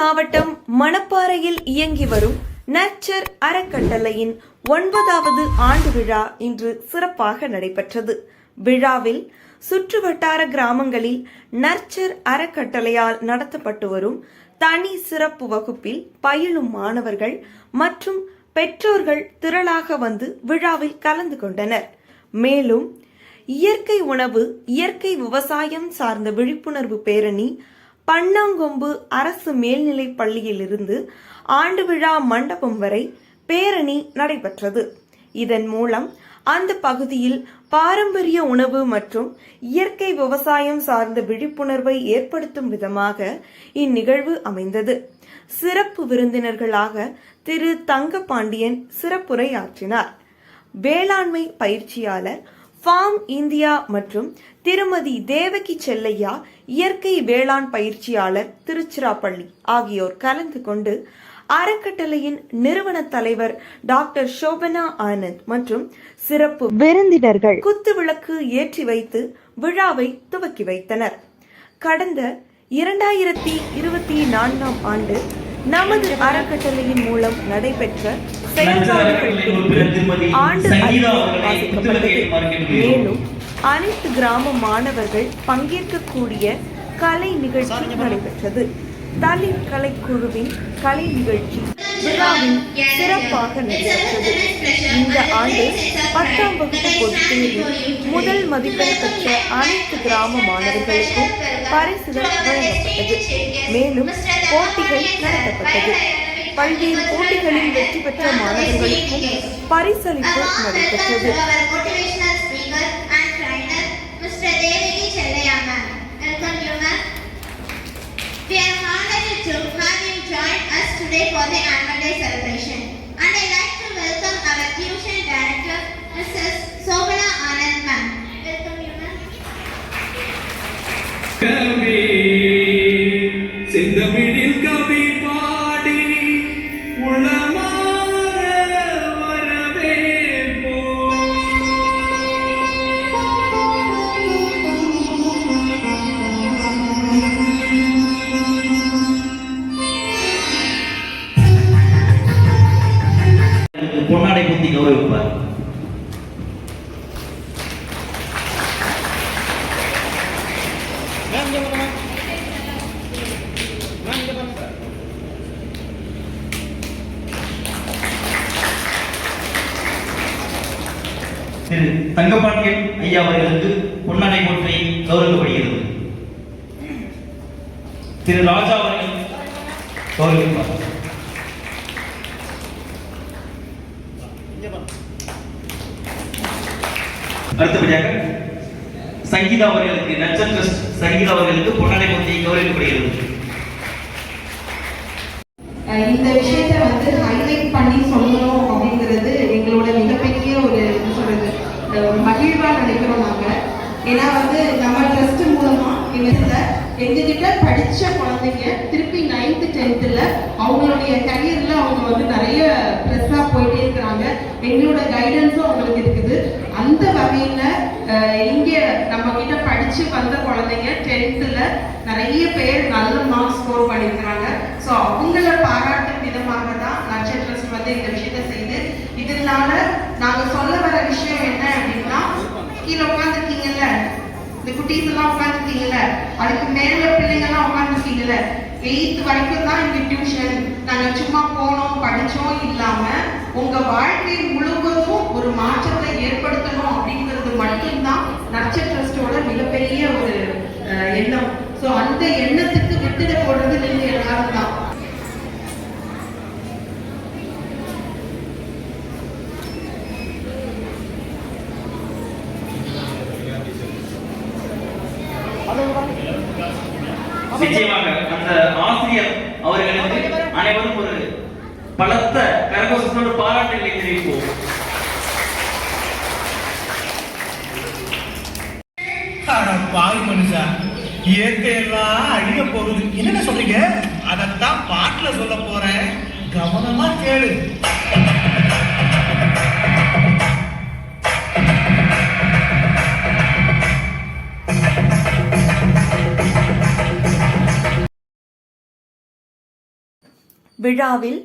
மாவட்டம் மணப்பாறையில் இயங்கி வரும் நர்ச்சர் அறக்கட்டளையின் 9வது ஆண்டு விழா இன்று சிறப்பாக நடைபெற்றது. விழாவில் சுற்றுவட்டார கிராமங்களில் நர்ச்சர் அறக்கட்டளையால் நடத்தப்பட்டு வரும் தனி சிறப்பு வகுப்பில் பயிலும் மாணவர்கள் மற்றும் பெற்றோர்கள் திரளாக வந்து விழாவில் கலந்து கொண்டனர். மேலும் இயற்கை உணவு, இயற்கை விவசாயம் சார்ந்த விழிப்புணர்வு பேரணி பன்னாங்கொம்பு அரசு மேல்நிலைப் பள்ளியிலிருந்து ஆண்டு விழா மண்டபம் வரை பேரணி நடைபெற்றது. இதன் மூலம் அந்த பகுதியில் பாரம்பரிய உணவு மற்றும் இயற்கை விவசாயம் சார்ந்த விழிப்புணர்வை ஏற்படுத்தும் விதமாக இந்நிகழ்வு அமைந்தது. சிறப்பு விருந்தினர்களாக திரு தங்கபாண்டியன் சிறப்புரையாற்றினார். வேளாண்மை பயிற்சியாளர் ஃபார்ம் இந்தியா மற்றும் திருமதி தேவகி செல்லையா இயற்கை வேளாண் பயிற்சியாளர் திருச்சிராப்பள்ளி ஆகியோர் கலந்து கொண்டு அறக்கட்டளையின் நிறுவன தலைவர் டாக்டர் ஷோபனா ஆனந்த் மற்றும் சிறப்பு விருந்தினர்கள் குத்துவிளக்கு ஏற்றி வைத்து விழாவை துவக்கி வைத்தனர். கடந்த 2024 ஆண்டு நமது அறக்கட்டளையின் மூலம் நடைபெற்ற செயல்பாடுகள் ஆண்டு வாசிக்கப்பட்டது. மேலும் அனைத்து கிராம மாணவர்கள் பங்கேற்கக்கூடிய கலை நிகழ்ச்சி நடைபெற்றது. தலித் கலைக்குழுவின் கலை நிகழ்ச்சி விழாவில் சிறப்பாக நடைபெற்றது. இந்த ஆண்டு 10ஆம் வகுப்பு பொதுத் தேர்வில் முதல் மதிப்பெண் பெற்ற அனைத்து கிராம மாணவர்களுக்கும் பரிசுகள் வழங்கப்பட்டது. மேலும் போட்டிகள் நடத்தப்பட்டது. பல்வேறு போட்டிகளில் வெற்றி பெற்ற மாணவர்களுக்கும் பரிசளிப்பு நடைபெற்றது. Today for the annual day celebration, and I like to welcome our tuition director, Mrs. Sobana Anand ma'am. Welcome you ma'am. செந்தமிழில் கவி பாடி உளமாற வரவேற்போ பொன்னாடை குத்தி கௌரவிப்பார். திரு தங்கபாண்டியன் ஐயா அவர்களுக்கு பொன்னாடை போற்றி கௌரவிக்கப்படுகிறது. திரு ராஜா அவர்கள் கௌரவிப்பார். அடுத்தபடியாக சங்கீதா அவர்களுக்கு நர்ச்சர் ட்ரஸ்ட் சங்கீதா அவர்களுக்கு பொன்னாடை போற்றி கௌரவிக்கப்படுகிறது. இந்த விஷயத்தை ஹைலைட் பண்ணி சொல்லணும் அப்படிங்கிறது எங்களோட மிகப்பெரிய ஒரு மகிழ்வா நினைக்கிறோம் நாங்க. ஏன்னா நம்ம ட்ரஸ்ட் மூலமா எங்ககிட்ட படிச்ச குழந்தைங்க திருப்பி 9th 10th அவங்களுடைய கரியர்ல அவங்க நிறைய ப்ளஸ்ஸா போயிட்டே இருக்கிறாங்க. எங்களோட கைடன்ஸும் அவங்களுக்கு இருக்குது. அந்த வகையில இங்க நம்ம கிட்ட படிச்சு வந்த குழந்தைங்க 10th நிறைய பேர் நல்ல மார்க்ஸ் ஸ்கோர் பண்ணியிருக்கிறாங்க. ஸோ அவங்கள பாராட்டும் விதமாக தான் நர்ச்சர் ட்ரஸ்ட் இந்த விஷயத்த செய்து. இதனால நாங்க சொல்ல வர விஷயம் என்ன அப்படின்னா, கீழே உட்காந்துருக்கீங்கல்ல, இந்த குட்டீஸ் எல்லாம் உட்காந்துருக்கீங்கல்ல, அதுக்கு மேல பிள்ளைங்க எல்லாம் உட்காந்துருக்கீங்கல்ல, 8th வரைக்கும் தான் இங்க டியூஷன். நாங்க சும்மா போனோம் படிச்சோம் இல்லாம உங்க வாழ்க்கை முழுவதும் ஒரு மாற்றத்தை ஏற்படுத்தணும் அப்படிங்கிறது மட்டும்தான் நர்ச்சர் ட்ரஸ்டோட மிகப்பெரிய ஒரு எண்ணம். ஸோ அந்த எண்ணத்துக்கு விட்டுட போடுறது நீங்க எல்லாரும் தான். நிச்சயமாக அந்த ஆசிரியர் அவர்களுக்கு அனைவரும் ஒரு பலத்த கரகோஷத்தோடு பாராட்டுகளை தெரிவிப்போம். பாவி மனுஷா, இயற்கையெல்லாம் அழிய போகுது. என்னென்ன சொல்றீங்க? அதைத்தான் பாட்டுல சொல்ல போறேன், கவனமா கேளு. விழாவில்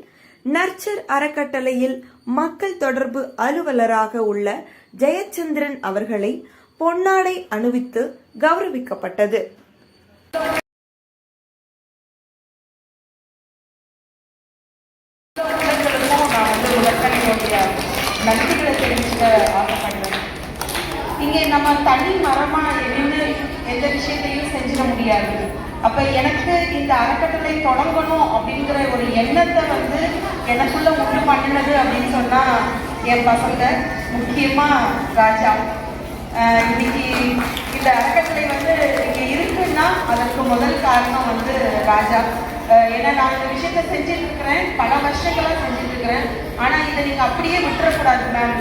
நர்ச்சர் அறக்கட்டளையில் மக்கள் தொடர்பு அலுவலராக உள்ள ஜெயச்சந்திரன் அவர்களை பொன்னாடை அணிவித்து கௌரவிக்கப்பட்டது. நன்றிகளை தெரிவிக்க ஆசைப்படுறேன். இங்கே நம்ம தனி மரமா நின்று எந்த விஷயத்தையும் செஞ்சிட முடியாது. அப்ப எனக்கு இந்த அறக்கட்டளை தொடங்கணும் அப்படிங்கிற ஒரு எண்ணத்தை எனக்குள்ள உண்டு பண்ணினது அப்படின்னு சொன்னா என் பசங்க, முக்கியமா ராஜா. இன்னைக்கு இந்த அறக்கட்டளை இங்க இருக்குன்னா அதற்கு முதல் காரணம் ராஜா. ஏன்னா நான் இந்த விஷயத்த செஞ்சுட்டு இருக்கிறேன், பல வருஷங்களா செஞ்சுட்டு இருக்கிறேன். ஆனா இதை நீங்க அப்படியே விட்டுறக்கூடாது மேம்.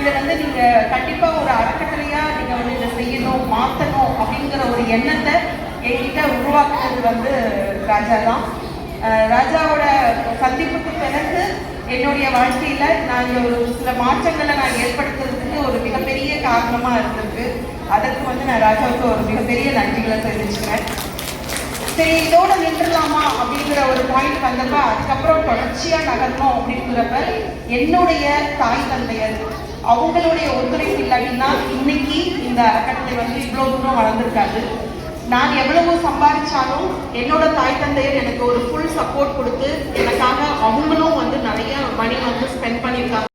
இதை நீங்க கண்டிப்பா ஒரு அறக்கட்டளையா நீங்க இதை செய்யணும், மாத்தணும் அப்படிங்கிற ஒரு எண்ணத்தை என்கிட்ட உருவாக்குறது ராஜா தான். ராஜாவோட சந்திப்புக்கு பிறகு என்னுடைய வாழ்க்கையில நான் ஒரு சில மாற்றங்களை நான் ஏற்படுத்துறதுக்கு ஒரு மிகப்பெரிய காரணமா இருந்திருக்கு. அதற்கு நான் ராஜாவுக்கு ஒரு மிகப்பெரிய நன்றிகளை தெரிவிச்சுக்கிறேன். சரி, இதோட நின்றுலாமா அப்படிங்கிற ஒரு பாயிண்ட் வந்தப்ப அதுக்கப்புறம் தொடர்ச்சியா நகரணும் அப்படிங்கிறப்ப என்னுடைய தாய் தந்தையர் அவங்களுடைய ஒத்துழைப்பு இல்லாட்டினா இன்னைக்கு இந்த அறக்கட்டளை இவ்வளோ தூரம் வளர்ந்துருக்காது. நான் எவ்வளவோ சம்பாதிச்சாலும் என்னோட தாய் தந்தையர் எனக்கு ஒரு ஃபுல் சப்போர்ட் கொடுத்து எனக்காக அவங்களும் நிறைய மணி ஸ்பெண்ட் பண்ணியிருக்காங்க.